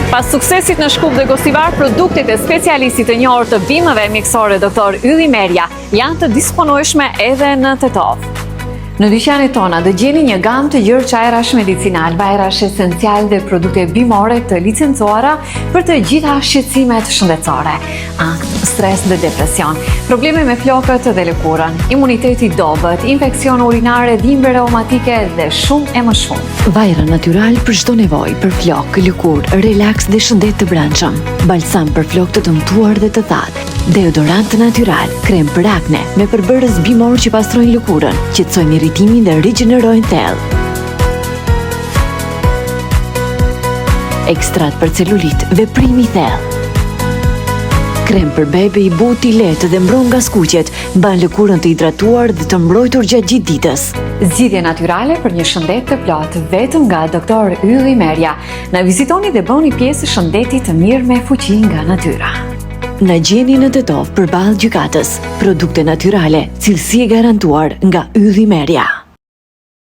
Pas suksesit në Shkup dhe Gosivar, produktet e specialistit të njohur të bimëve mjekësore Dr. Ylli Merja janë të disponueshme edhe në Tetov. Në dyqanet tona do gjeni një gamë të gjerë çajrash medicinal, bajrash esencial dhe produkte bimore të licencuara për të gjitha shqetësimet shëndetësore, ankth, stres dhe depresion, probleme me flokët dhe lëkurën, imuniteti dobët, infeksion urinare, dhimbje reumatike dhe shumë e më shumë. Vajra natyral për çdo nevojë, për flokë, lëkurë, relaks dhe shëndet të brendshëm. Balsam për flokë të dëmtuar dhe të thatë. Deodorant natyral, krem për akne me përbërës bimor që pastrojnë lëkurën, qetësojnë irritimin dhe rigjenerojnë thellë. Ekstrat për celulit, veprimi i thellë. Krem për bebe i butë i lehtë dhe mbron nga skuqet, mban lëkurën të hidratuar dhe të mbrojtur gjatë gjithë ditës. Zgjidhje natyrale për një shëndet të plotë vetëm nga Dr. Ylli Merja. Na vizitoni dhe bëni pjesë shëndetit të mirë me fuqi nga natyra. Na gjeni në Tetov përballë gjykatës. Produkte natyrale, cilësi e garantuar nga Ylli Merja.